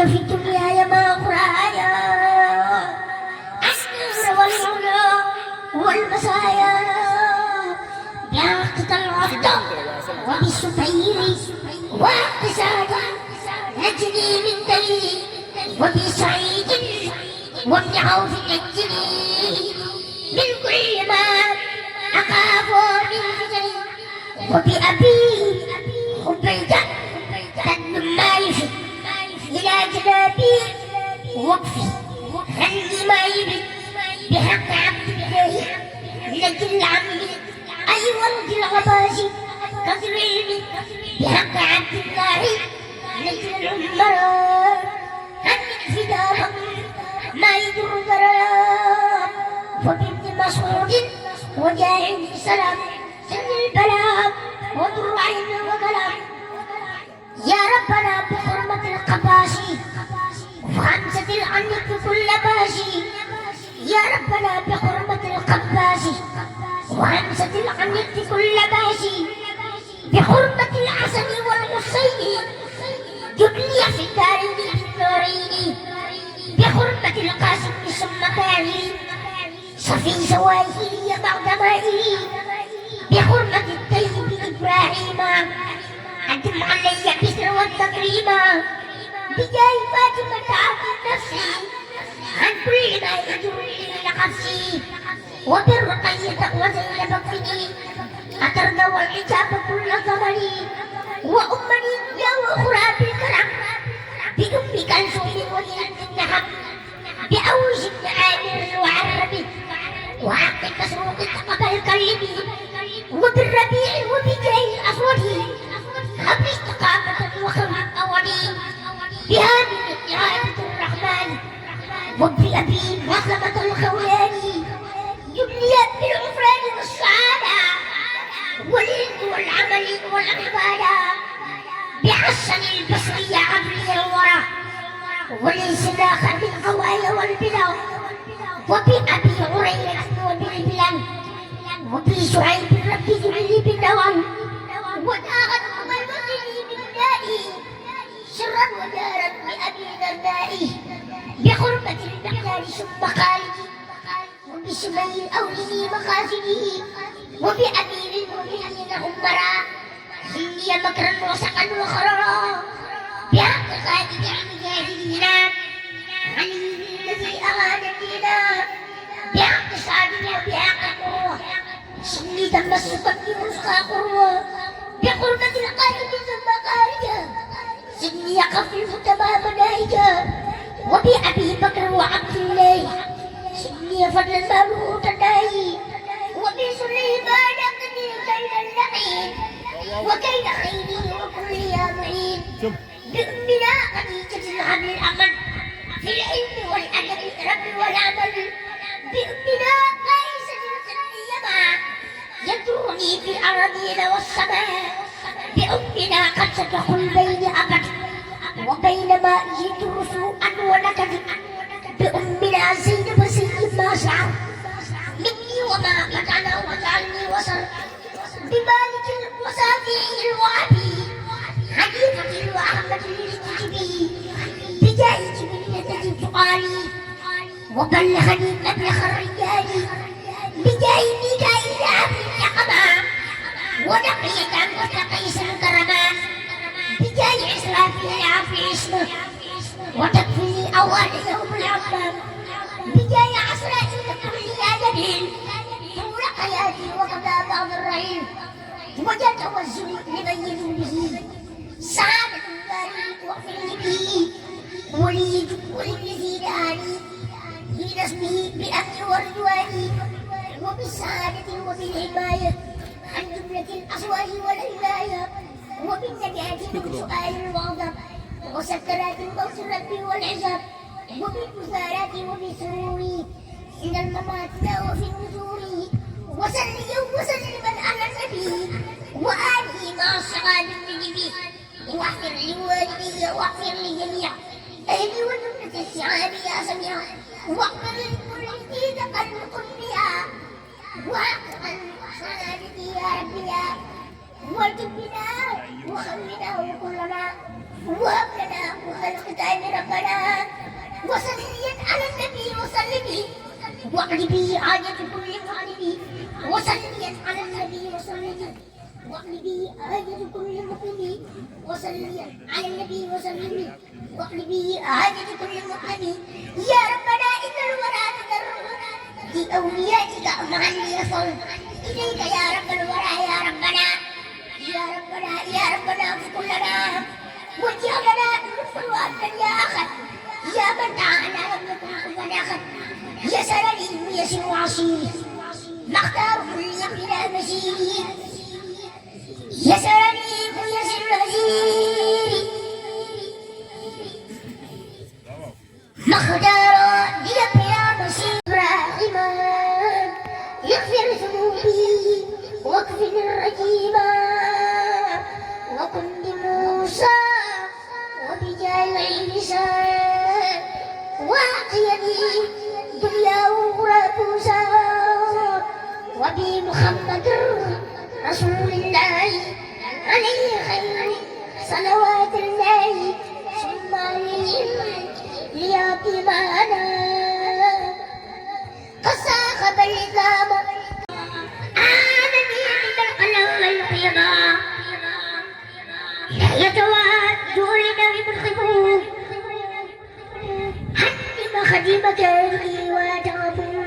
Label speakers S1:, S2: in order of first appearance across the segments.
S1: في دنياي ما أخرايا النور والعلا والمسايا بعقد العقد وبالسبيل واقتصاد نجني من دليل وبسعيد وابن عوف نجني من كل ما أخاف من فتن وبأبي خبيت ما يفي إلى جنابي وقفي عندي ما يبي بحق عبد الله لجل عمي أي ولد العباسي قدر علمي بحق عبد الله لجل العمراء هنك في دارهم ما يدر ضرر وبنت مسعود وجاء بسلام سن البلاء وضر عين وكلام يا ربنا بحرمة القباسي وخمسة العنق بكل باسي يا ربنا بحرمة القباسي وخمسة العنق بكل باسي بحرمة الحسن والحسين جبلي في الدارين في النورين بحرمة القاسم ثم كاهلي صفي سواهلي بعد مائي بحرمة الطيب إبراهيم أدم علي بسر والتكريم بجاه فاطمة عبد نفسي عن كل ما يجرني لنفسي وبالرقية وزينب فيني أترنا والحجاب كل زمني وأمني الدنيا وأخرى بالكرم بأم كلثوم وليلة النهم بأوج بن عامر وعربي وعبد المسروق تقبل كلمي وبالربيع وبجاه الأسود أبي استقامة وخلق أولي بها من نعمة الرحمن وبأبي مسلمة الخولاني جبليت بالغفران والسعادة والعلم والعمل والعبادة بحسن البصري عبري الورى وليس آخر بالقوايا والبلاد وبأبي هريرة وبالبلاد وبشعيب ربي ذلي بالنوم وداغت مبلغني بالدائي سرا ودارا بأبي دردائي بحرمة المحلال ثم خالدي وبسمي الأولي مخازنه وبأمير المؤمنين أمرا إني مكرا وسقا وخررا بحق خالد المجاهدين علي الذي أغان الدين بحق سعدنا وبحق قروة سني تمسكا بمسقى قروة بحرمة القائد ثم خارجا سني يخفف تمام نائجا وبأبي بكر وعبد الله سني فضل المبعوث الناهي وبسليمان اقضي كيد اللعين وكيد خيري وكل يا معين بأمنا خديجة الحبل الأمل في العلم والأدب الرب والعمل بأمنا قيسة اليما يدروني في الأراضين والسماء بأمنا قد ستدخل بين أبد وبين ما يدرس أن ونكد بأمنا زينب سيد ما شعر مني وما قد أنا وجعلني وصل بمالك المصافي الوهبي حديثة وأحمد المستجبي بجاه جبريل تقالي وبلغني المبلغ الرجالي بجاه ميكائيل عبد النقمة ونقية وتقيس الكرما بجاه إسرافيل عفي اسمه وتكفيني أول يوم العمام بجاه عسرائيل كل أدب طول حياتي وقضى بعض الرحيم وجد توزني لمن به سعادة الله واغفر به ولي وللذي داني لنسبه بالأمن والرضوان وبالسعادة وبالحماية عن جملة الأصوات والعناية وبالنجاة من سؤال الوعظة وسكرات الموت الرب والعذاب وبالبثارات وبسرور إن الممات لا وفي النزور وسلم وسلما على النبي وآله مع الصحابة النبي واغفر لوالدي واغفر لجميع أهلي وجملة الشعاب يا سميع واغفر لكل ذي تقلق بها وحقا سعادتي يا ربي وارزق بنا وخلنا وكلنا وهب لنا والختام ربنا وصلي على النبي وسلم واقض به حاجة كل مؤمن وصلي على النبي وسلم واقض به حاجة كل مؤمن وصلي على النبي وسلم واقض به حاجة كل مؤمن يا ربنا إن الورى تضر بأوليائك معا يصل إليك يا رب الورى يا ربنا يا ربنا يا ربنا اغفر لنا واجعلنا نصر وأبدا يا أخي يا من تعالى لم يكن كفوا أخي يسر لي ويسر عصيري ما اختار كل بلا مسيري يسر لي ويسر عسيري ما اختار لي بلا مسيري راحما يغفر ذنوبي واكفني الرجيما وكن بموسى وبجاه عيسى واقيني دنيا وغرابوسا وبمحمد رسول الله عليه خير صلوات الله ثم عليهم ليابي معنا قصاخ بالإسلام آمني من القلب والقيامة لا يتوادوا لنا بالخبور حتم خديمك يلقي وتعبوا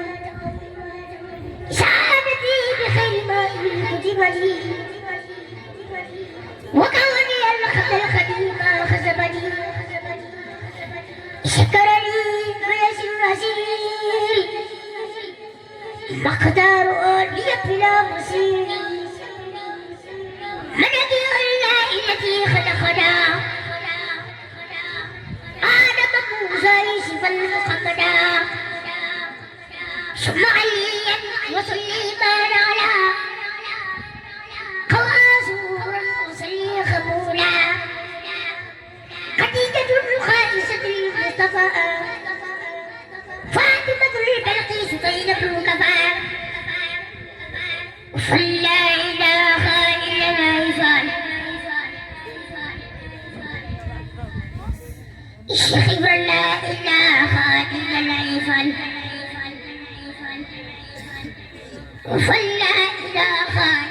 S1: سعادتي بخير ما كتب لي وكوني الخديم خزبني شكرني ويسر عسيري مقدار لي بلا مصيري منكي الله التي خلقنا آدم موسى يوسف المحمدا ثم عليا وسليمان على قواسورا وصلي خمولا خديجة الخائسة المصطفى فاطمة البلقيس طيلة كفا فلا إله إلا الله الشيخ لا إله إلا الله فلا إله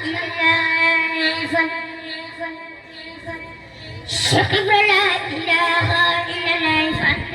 S1: إلا الله الشيخ لا إله إلا الله